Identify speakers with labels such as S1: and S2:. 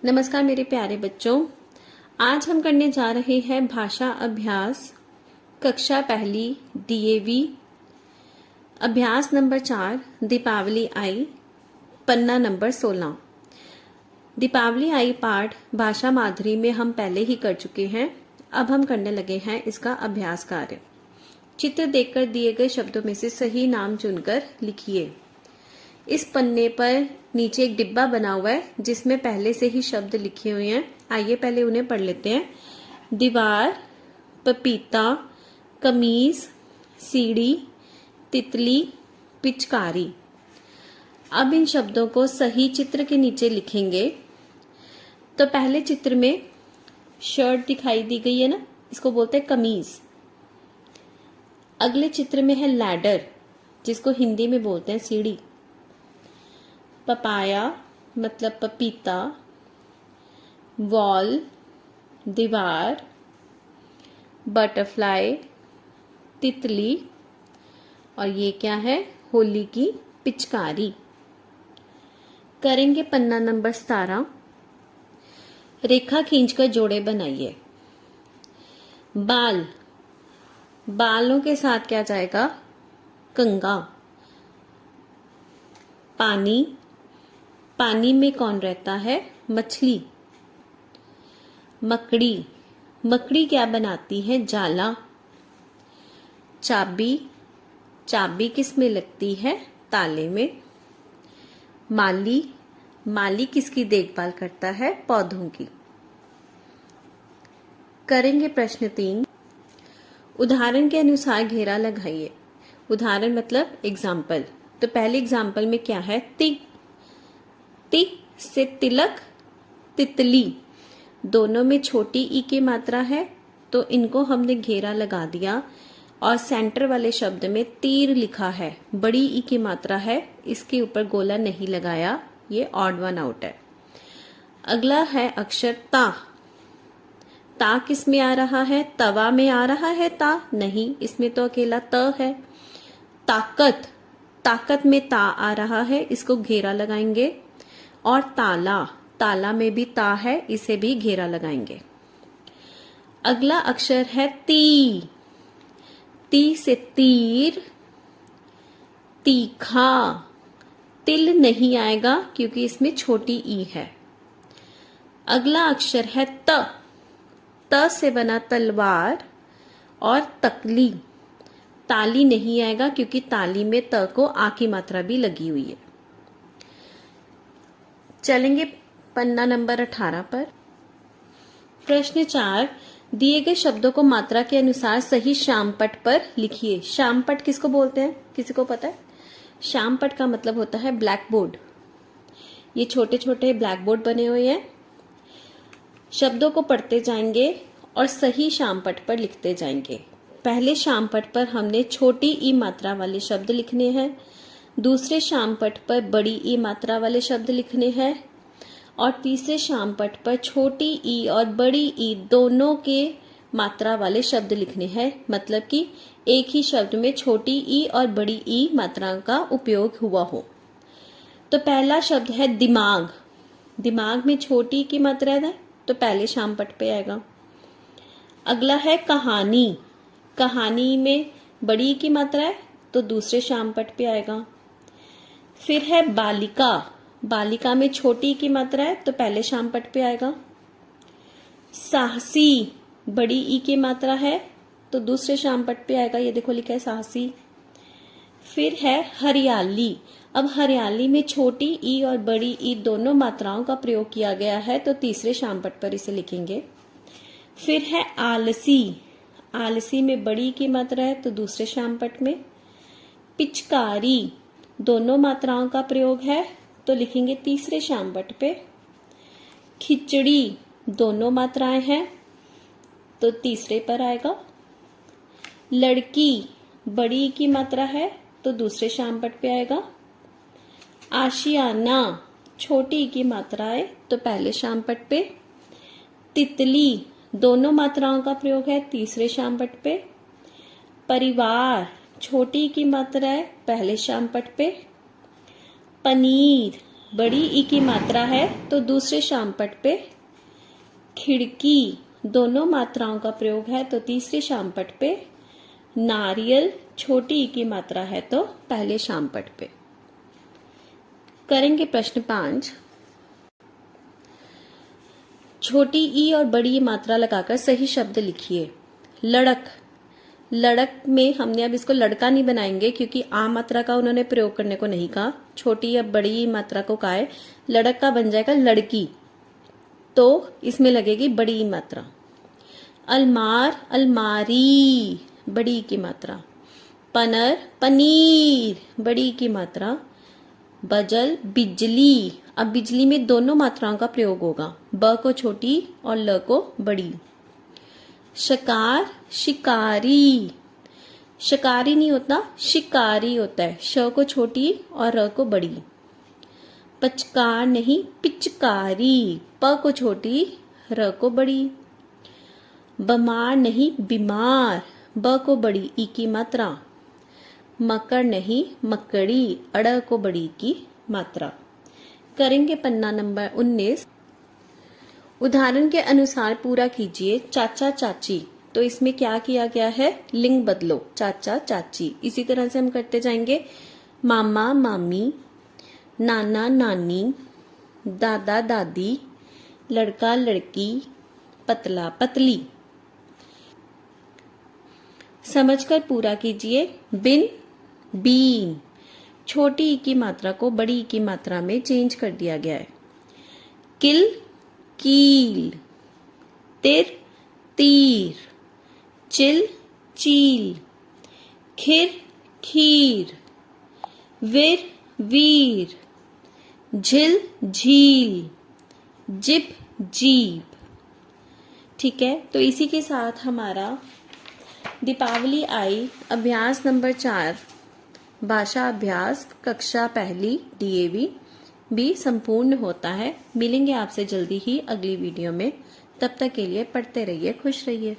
S1: नमस्कार मेरे प्यारे बच्चों, आज हम करने जा रहे हैं भाषा अभ्यास कक्षा पहली डीएवी अभ्यास नंबर 4 दीपावली आई पन्ना नंबर 16। दीपावली आई पाठ भाषा माधुरी में हम पहले ही कर चुके हैं। अब हम करने लगे हैं इसका अभ्यास कार्य। चित्र देखकर दिए गए शब्दों में से सही नाम चुनकर लिखिए। इस पन्ने पर नीचे एक डिब्बा बना हुआ है जिसमें पहले से ही शब्द लिखे हुए हैं। आइए पहले उन्हें पढ़ लेते हैं। दीवार, पपीता, कमीज, सीढ़ी, तितली, पिचकारी। अब इन शब्दों को सही चित्र के नीचे लिखेंगे। तो पहले चित्र में शर्ट दिखाई दी गई है ना, इसको बोलते हैं कमीज। अगले चित्र में है लैडर, जिसको हिंदी में बोलते हैं सीढ़ी। पपाया मतलब पपीता, वॉल दीवार, बटरफ्लाई तितली, और ये क्या है, होली की पिचकारी। करेंगे पन्ना नंबर 17। रेखा खींचकर जोड़े बनाइए। बाल, बालों के साथ क्या जाएगा, कंघा। पानी, पानी में कौन रहता है, मछली। मकड़ी, मकड़ी क्या बनाती है, जाला। चाबी, चाबी किस में लगती है, ताले में। माली, माली किसकी देखभाल करता है, पौधों की। करेंगे प्रश्न 3। उदाहरण के अनुसार घेरा लगाइए। उदाहरण मतलब एग्जाम्पल। तो पहले एग्जाम्पल में क्या है, ति से तिलक, तितली। दोनों में छोटी ई की मात्रा है तो इनको हमने घेरा लगा दिया और सेंटर वाले शब्द में तीर लिखा है, बड़ी ई की मात्रा है, इसके ऊपर गोला नहीं लगाया, ये ऑड वन आउट है। अगला है अक्षर ता। ता किस में आ रहा है, तवा में आ रहा है ता, नहीं, इसमें तो अकेला त है। ताकत, ताकत में ता आ रहा है, इसको घेरा लगाएंगे। और ताला, ताला में भी ता है, इसे भी घेरा लगाएंगे। अगला अक्षर है ती। ती से तीर, तीखा। तिल नहीं आएगा क्योंकि इसमें छोटी ई है। अगला अक्षर है त। त से बना तलवार और तकली। ताली नहीं आएगा क्योंकि ताली में त को आ की मात्रा भी लगी हुई है। चलेंगे पन्ना नंबर 18 पर। प्रश्न 4, दिए गए शब्दों को मात्रा के अनुसार सही श्यामपट्ट पर लिखिए। श्यामपट्ट किसको बोलते हैं, किसी को पता है? श्यामपट्ट का मतलब होता है ब्लैक बोर्ड। ये छोटे छोटे ब्लैक बोर्ड बने हुए हैं। शब्दों को पढ़ते जाएंगे और सही श्यामपट्ट पर लिखते जाएंगे। पहले श्यामपट्ट पर हमने छोटी ई मात्रा वाले शब्द लिखने हैं, दूसरे श्यामपट्ट पर बड़ी ई मात्रा वाले शब्द लिखने हैं, और तीसरे श्यामपट्ट पर छोटी ई और बड़ी ई दोनों के मात्रा वाले शब्द लिखने हैं। मतलब कि एक ही शब्द में छोटी ई और बड़ी ई मात्रा का उपयोग हुआ हो। तो पहला शब्द है दिमाग। दिमाग में छोटी ई की मात्रा है तो पहले श्यामपट्ट पे आएगा। अगला है कहानी। कहानी में बड़ी ई की मात्रा है तो दूसरे श्यामपट्ट पे आएगा। फिर है बालिका। बालिका में छोटी ई की मात्रा है तो पहले श्यामपट्ट पे आएगा। साहसी, बड़ी ई की मात्रा है तो दूसरे श्यामपट्ट पे आएगा, ये देखो लिखा है साहसी। फिर है हरियाली। अब हरियाली में छोटी ई और बड़ी ई दोनों मात्राओं का प्रयोग किया गया है तो तीसरे श्यामपट्ट पर इसे लिखेंगे। फिर है आलसी। आलसी में बड़ी ई की मात्रा है तो दूसरे श्यामपट्ट में। पिचकारी, दोनों मात्राओं का प्रयोग है तो लिखेंगे तीसरे श्यामपट्ट पे। खिचड़ी, दोनों मात्राएं हैं तो तीसरे पर आएगा। लड़की, बड़ी की मात्रा है तो दूसरे श्यामपट्ट पे आएगा। आशियाना, छोटी की मात्रा है तो पहले श्यामपट्ट पे। तितली, दोनों मात्राओं का प्रयोग है तीसरे श्यामपट्ट पे। परिवार, छोटी की मात्रा है पहले श्यामपट्ट पे। पनीर, बड़ी ई की मात्रा है तो दूसरे शामपट पे खिड़की दोनों मात्राओं का प्रयोग है तो तीसरे शामपट पे नारियल छोटी ई की मात्रा है तो पहले शामपट पे। करेंगे प्रश्न 5। छोटी ई और बड़ी ई मात्रा लगाकर सही शब्द लिखिए। लड़क, लड़क में हमने अब इसको लड़का नहीं बनाएंगे क्योंकि आ मात्रा का उन्होंने प्रयोग करने को नहीं कहा। छोटी या बड़ी मात्रा को कहा है, लड़क का बन जाएगा लड़की, तो इसमें लगेगी बड़ी ई मात्रा। अलमार अलमारी बड़ी ई की मात्रा। पनर पनीर बड़ी ई की मात्रा। बजल बिजली, अब बिजली में दोनों मात्राओं का प्रयोग होगा, ब को छोटी और ल को बड़ी। शकार शिकारी, शिकारी नहीं होता शिकारी होता है, श को छोटी और र को बड़ी। पचकार नहीं पिचकारी, प को छोटी र को बड़ी। बमार नहीं बीमार, ब को बड़ी ई की मात्रा। मकर नहीं मकड़ी, अड़ को बड़ी की मात्रा। करेंगे पन्ना नंबर 19। उदाहरण के अनुसार पूरा कीजिए। चाचा चाची, तो इसमें क्या किया गया है, लिंग बदलो, चाचा चाची। इसी तरह से हम करते जाएंगे। मामा मामी, नाना नानी, दादा दादी, लड़का लड़की, पतला पतली। समझकर पूरा कीजिए। बिन बीन, छोटी ई की मात्रा को बड़ी ई की मात्रा में चेंज कर दिया गया है। किल कील, तिर तीर, चिल चील, खिर खीर, वीर वीर, झिल झील, जिप जीप। ठीक है, तो इसी के साथ हमारा दीपावली आई अभ्यास नंबर 4 भाषा अभ्यास कक्षा पहली DAV भी संपूर्ण होता है। मिलेंगे आपसे जल्दी ही अगली वीडियो में। तब तक के लिए पढ़ते रहिए, खुश रहिए।